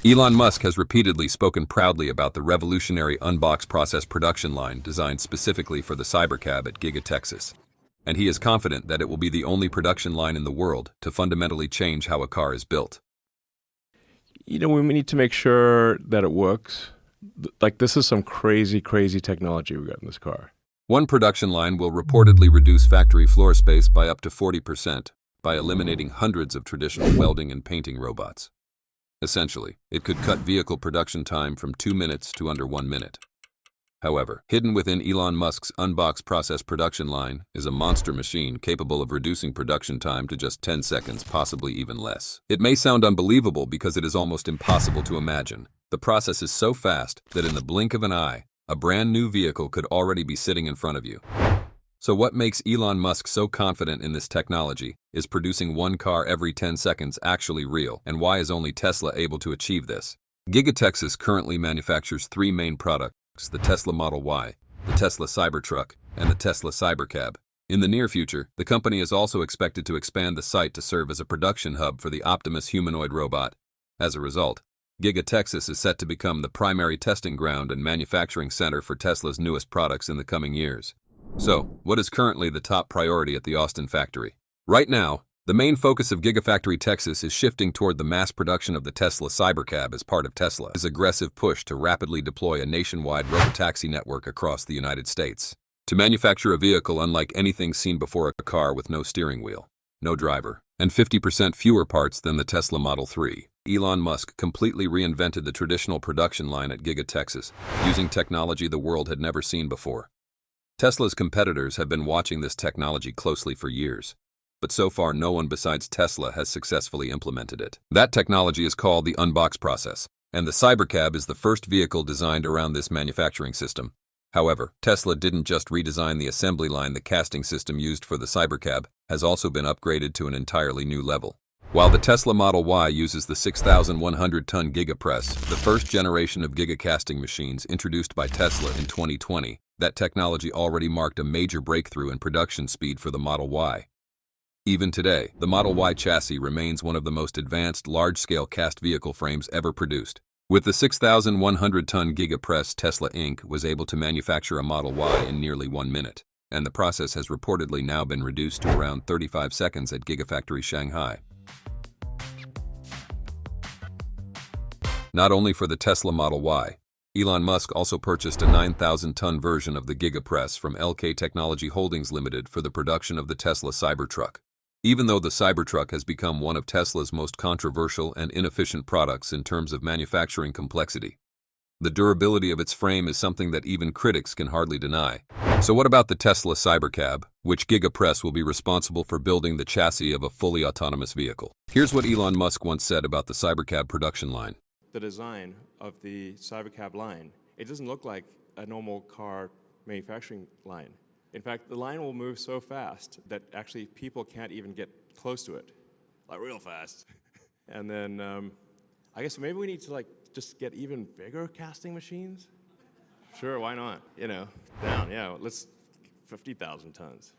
Elon Musk has repeatedly spoken proudly about the revolutionary unbox process production line designed specifically for the Cybercab at Giga Texas. And he is confident that it will be the only production line in the world to fundamentally change how a car is built. We need to make sure that it works. Like, this is some crazy, crazy technology we got in this car. One production line will reportedly reduce factory floor space by up to 40% by eliminating hundreds of traditional welding and painting robots. Essentially, it could cut vehicle production time from 2 minutes to under 1 minute. However, hidden within Elon Musk's unbox process production line is a monster machine capable of reducing production time to just 10 seconds, possibly even less. It may sound unbelievable because it is almost impossible to imagine. The process is so fast that in the blink of an eye, a brand new vehicle could already be sitting in front of you. So what makes Elon Musk so confident in this technology? Is producing one car every 10 seconds actually real? And why is only Tesla able to achieve this? Giga Texas currently manufactures 3 main products: the Tesla Model Y, the Tesla Cybertruck, and the Tesla Cybercab. In the near future, the company is also expected to expand the site to serve as a production hub for the Optimus humanoid robot. As a result, Giga Texas is set to become the primary testing ground and manufacturing center for Tesla's newest products in the coming years. So, what is currently the top priority at the Austin factory? Right now, the main focus of Gigafactory Texas is shifting toward the mass production of the Tesla Cybercab as part of Tesla's aggressive push to rapidly deploy a nationwide robotaxi network across the United States. To manufacture a vehicle unlike anything seen before, a car with no steering wheel, no driver, and 50% fewer parts than the Tesla Model 3. Elon Musk completely reinvented the traditional production line at Giga Texas, using technology the world had never seen before. Tesla's competitors have been watching this technology closely for years, but so far no one besides Tesla has successfully implemented it. That technology is called the unbox process, and the Cybercab is the first vehicle designed around this manufacturing system. However, Tesla didn't just redesign the assembly line. The casting system used for the Cybercab has also been upgraded to an entirely new level. While the Tesla Model Y uses the 6,100-ton Gigapress, the first generation of Giga casting machines introduced by Tesla in 2020, that technology already marked a major breakthrough in production speed for the Model Y. Even today, the Model Y chassis remains one of the most advanced large-scale cast vehicle frames ever produced. With the 6,100-ton Gigapress, Tesla Inc. was able to manufacture a Model Y in nearly 1 minute, and the process has reportedly now been reduced to around 35 seconds at Gigafactory Shanghai. Not only for the Tesla Model Y, Elon Musk also purchased a 9,000-ton version of the Gigapress from LK Technology Holdings Limited for the production of the Tesla Cybertruck. Even though the Cybertruck has become one of Tesla's most controversial and inefficient products in terms of manufacturing complexity, the durability of its frame is something that even critics can hardly deny. So what about the Tesla Cybercab, which Gigapress will be responsible for building the chassis of a fully autonomous vehicle? Here's what Elon Musk once said about the Cybercab production line. The design of the Cybercab line, it doesn't look like a normal car manufacturing line. In fact, the line will move so fast that actually people can't even get close to it, like real fast. And then I guess maybe we need to just get even bigger casting machines. Sure, why not? Let's 50,000 tons.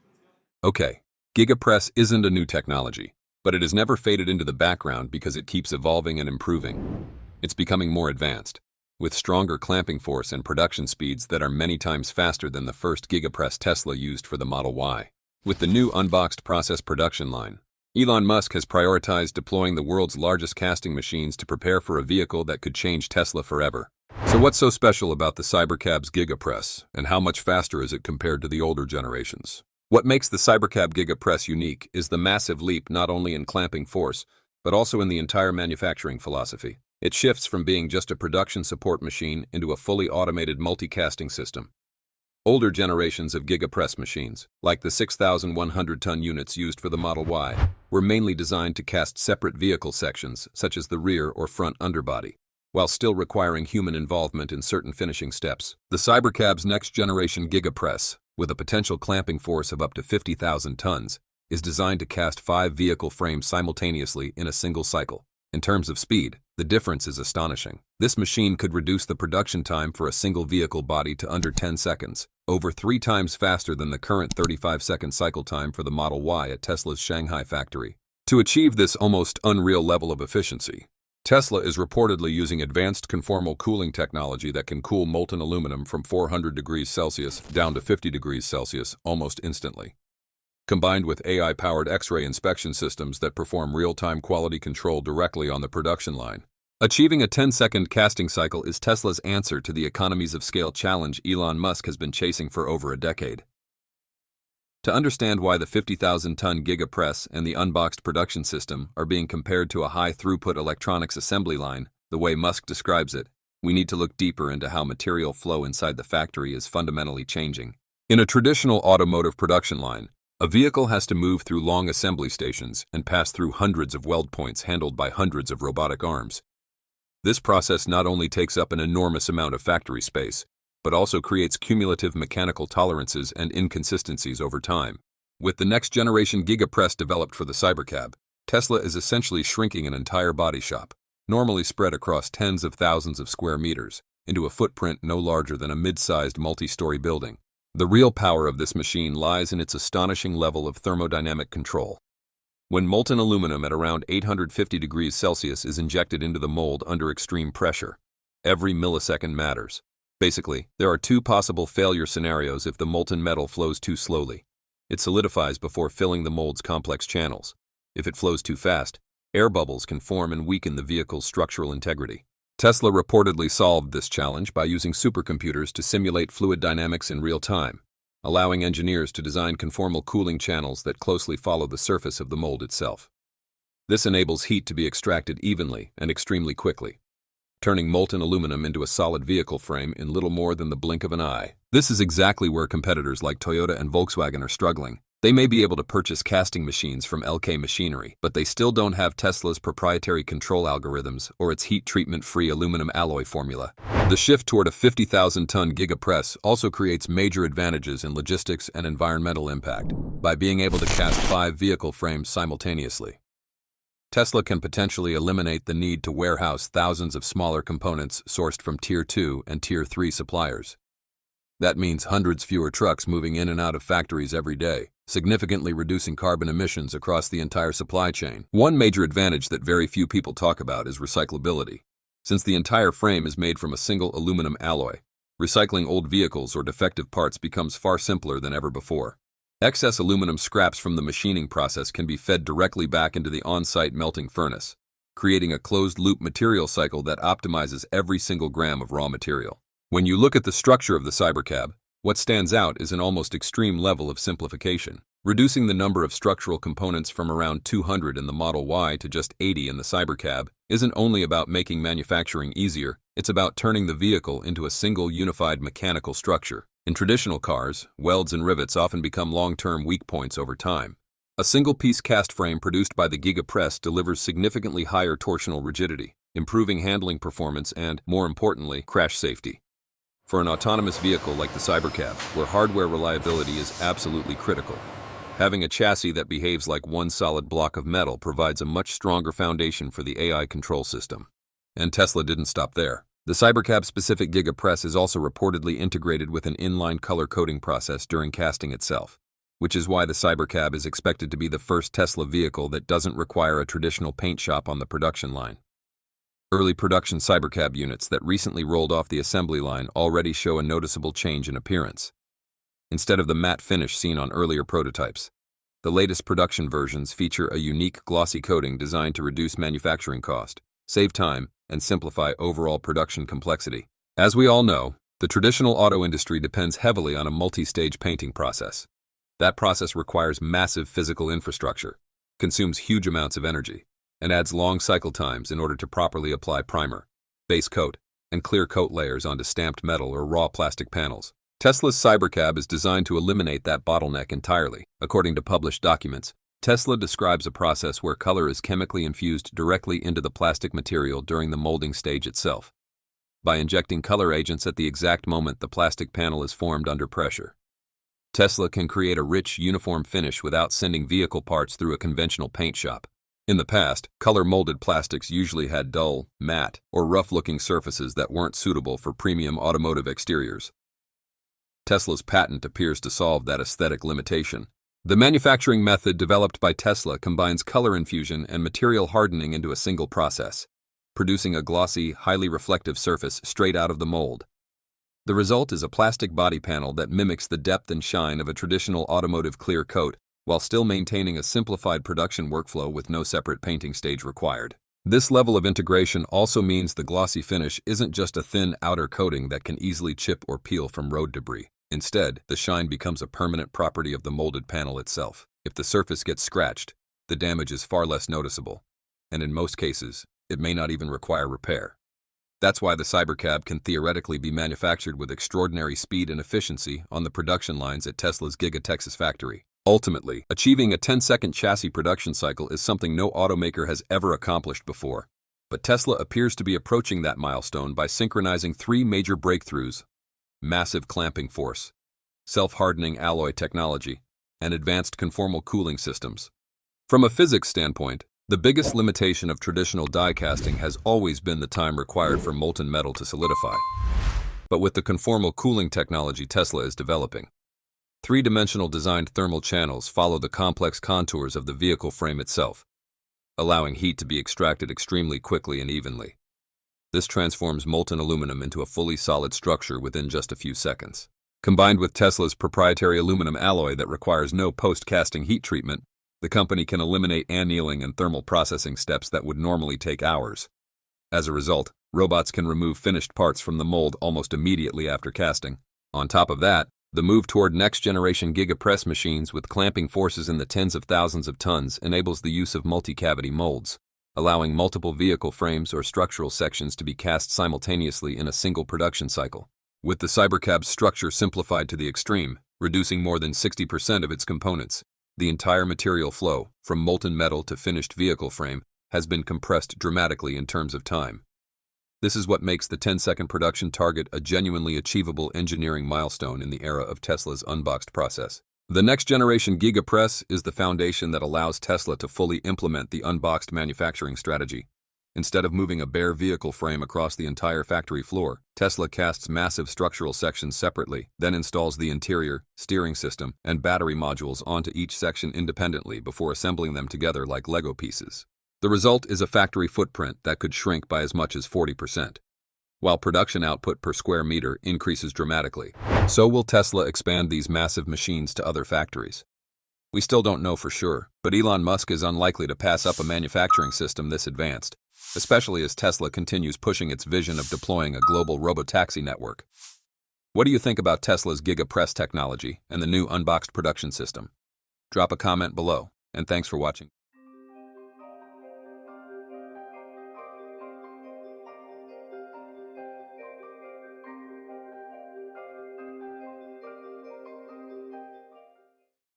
Okay, Gigapress isn't a new technology, but it has never faded into the background because it keeps evolving and improving. It's becoming more advanced, with stronger clamping force and production speeds that are many times faster than the first Gigapress Tesla used for the Model Y. With the new unboxed process production line, Elon Musk has prioritized deploying the world's largest casting machines to prepare for a vehicle that could change Tesla forever. So what's so special about the Cybercab's Gigapress, and how much faster is it compared to the older generations? What makes the Cybercab Gigapress unique is the massive leap not only in clamping force, but also in the entire manufacturing philosophy. It shifts from being just a production support machine into a fully automated multicasting system. Older generations of Gigapress machines, like the 6,100-ton units used for the Model Y, were mainly designed to cast separate vehicle sections, such as the rear or front underbody, while still requiring human involvement in certain finishing steps. The Cybercab's next-generation Gigapress, with a potential clamping force of up to 50,000 tons, is designed to cast 5 vehicle frames simultaneously in a single cycle. In terms of speed, the difference is astonishing. This machine could reduce the production time for a single vehicle body to under 10 seconds, over 3 times faster than the current 35-second cycle time for the Model Y at Tesla's Shanghai factory. To achieve this almost unreal level of efficiency, Tesla is reportedly using advanced conformal cooling technology that can cool molten aluminum from 400 degrees Celsius down to 50 degrees Celsius almost instantly. Combined with AI-powered X-ray inspection systems that perform real-time quality control directly on the production line. Achieving a 10-second casting cycle is Tesla's answer to the economies of scale challenge Elon Musk has been chasing for over a decade. To understand why the 50,000-ton Giga Press and the unboxed production system are being compared to a high-throughput electronics assembly line, the way Musk describes it, we need to look deeper into how material flow inside the factory is fundamentally changing. In a traditional automotive production line, a vehicle has to move through long assembly stations and pass through hundreds of weld points handled by hundreds of robotic arms. This process not only takes up an enormous amount of factory space, but also creates cumulative mechanical tolerances and inconsistencies over time. With the next-generation Giga Press developed for the Cybercab, Tesla is essentially shrinking an entire body shop, normally spread across tens of thousands of square meters, into a footprint no larger than a mid-sized multi-story building. The real power of this machine lies in its astonishing level of thermodynamic control. When molten aluminum at around 850 degrees Celsius is injected into the mold under extreme pressure, every millisecond matters. Basically, there are two possible failure scenarios if the molten metal flows too slowly. It solidifies before filling the mold's complex channels. If it flows too fast, air bubbles can form and weaken the vehicle's structural integrity. Tesla reportedly solved this challenge by using supercomputers to simulate fluid dynamics in real time, allowing engineers to design conformal cooling channels that closely follow the surface of the mold itself. This enables heat to be extracted evenly and extremely quickly, turning molten aluminum into a solid vehicle frame in little more than the blink of an eye. This is exactly where competitors like Toyota and Volkswagen are struggling. They may be able to purchase casting machines from LK Machinery, but they still don't have Tesla's proprietary control algorithms or its heat treatment-free aluminum alloy formula. The shift toward a 50,000-ton Giga Press also creates major advantages in logistics and environmental impact by being able to cast 5 vehicle frames simultaneously. Tesla can potentially eliminate the need to warehouse thousands of smaller components sourced from Tier 2 and Tier 3 suppliers. That means hundreds fewer trucks moving in and out of factories every day, significantly reducing carbon emissions across the entire supply chain. One major advantage that very few people talk about is recyclability. Since the entire frame is made from a single aluminum alloy, recycling old vehicles or defective parts becomes far simpler than ever before. Excess aluminum scraps from the machining process can be fed directly back into the on-site melting furnace, creating a closed-loop material cycle that optimizes every single gram of raw material. When you look at the structure of the Cybercab, what stands out is an almost extreme level of simplification. Reducing the number of structural components from around 200 in the Model Y to just 80 in the Cybercab isn't only about making manufacturing easier, it's about turning the vehicle into a single unified mechanical structure. In traditional cars, welds and rivets often become long-term weak points over time. A single-piece cast frame produced by the Giga Press delivers significantly higher torsional rigidity, improving handling performance and, more importantly, crash safety. For an autonomous vehicle like the Cybercab, where hardware reliability is absolutely critical, having a chassis that behaves like one solid block of metal provides a much stronger foundation for the AI control system. And Tesla didn't stop there. The Cybercab-specific Giga Press is also reportedly integrated with an inline color coding process during casting itself, which is why the Cybercab is expected to be the first Tesla vehicle that doesn't require a traditional paint shop on the production line. Early production Cybercab units that recently rolled off the assembly line already show a noticeable change in appearance. Instead of the matte finish seen on earlier prototypes, the latest production versions feature a unique glossy coating designed to reduce manufacturing cost, save time, and simplify overall production complexity. As we all know, the traditional auto industry depends heavily on a multi-stage painting process. That process requires massive physical infrastructure, consumes huge amounts of energy, and adds long cycle times in order to properly apply primer, base coat, and clear coat layers onto stamped metal or raw plastic panels. Tesla's Cybercab is designed to eliminate that bottleneck entirely. According to published documents, Tesla describes a process where color is chemically infused directly into the plastic material during the molding stage itself, by injecting color agents at the exact moment the plastic panel is formed under pressure. Tesla can create a rich, uniform finish without sending vehicle parts through a conventional paint shop. In the past, color-molded plastics usually had dull, matte, or rough-looking surfaces that weren't suitable for premium automotive exteriors. Tesla's patent appears to solve that aesthetic limitation. The manufacturing method developed by Tesla combines color infusion and material hardening into a single process, producing a glossy, highly reflective surface straight out of the mold. The result is a plastic body panel that mimics the depth and shine of a traditional automotive clear coat, while still maintaining a simplified production workflow with no separate painting stage required. This level of integration also means the glossy finish isn't just a thin outer coating that can easily chip or peel from road debris. Instead, the shine becomes a permanent property of the molded panel itself. If the surface gets scratched, the damage is far less noticeable, and in most cases, it may not even require repair. That's why the Cybercab can theoretically be manufactured with extraordinary speed and efficiency on the production lines at Tesla's Giga Texas factory. Ultimately, achieving a 10-second chassis production cycle is something no automaker has ever accomplished before. But Tesla appears to be approaching that milestone by synchronizing three major breakthroughs: massive clamping force, self-hardening alloy technology, and advanced conformal cooling systems. From a physics standpoint, the biggest limitation of traditional die casting has always been the time required for molten metal to solidify. But with the conformal cooling technology Tesla is developing, three-dimensional designed thermal channels follow the complex contours of the vehicle frame itself, allowing heat to be extracted extremely quickly and evenly. This transforms molten aluminum into a fully solid structure within just a few seconds. Combined with Tesla's proprietary aluminum alloy that requires no post-casting heat treatment, the company can eliminate annealing and thermal processing steps that would normally take hours. As a result, robots can remove finished parts from the mold almost immediately after casting. On top of that, the move toward next-generation Giga Press machines with clamping forces in the tens of thousands of tons enables the use of multi-cavity molds, allowing multiple vehicle frames or structural sections to be cast simultaneously in a single production cycle. With the Cybercab's structure simplified to the extreme, reducing more than 60% of its components, the entire material flow, from molten metal to finished vehicle frame, has been compressed dramatically in terms of time. This is what makes the 10-second production target a genuinely achievable engineering milestone in the era of Tesla's unboxed process. The next-generation Giga Press is the foundation that allows Tesla to fully implement the unboxed manufacturing strategy. Instead of moving a bare vehicle frame across the entire factory floor, Tesla casts massive structural sections separately, then installs the interior, steering system, and battery modules onto each section independently before assembling them together like Lego pieces. The result is a factory footprint that could shrink by as much as 40%, while production output per square meter increases dramatically. So will Tesla expand these massive machines to other factories? We still don't know for sure, but Elon Musk is unlikely to pass up a manufacturing system this advanced, especially as Tesla continues pushing its vision of deploying a global robotaxi network. What do you think about Tesla's Giga Press technology and the new unboxed production system? Drop a comment below, and thanks for watching.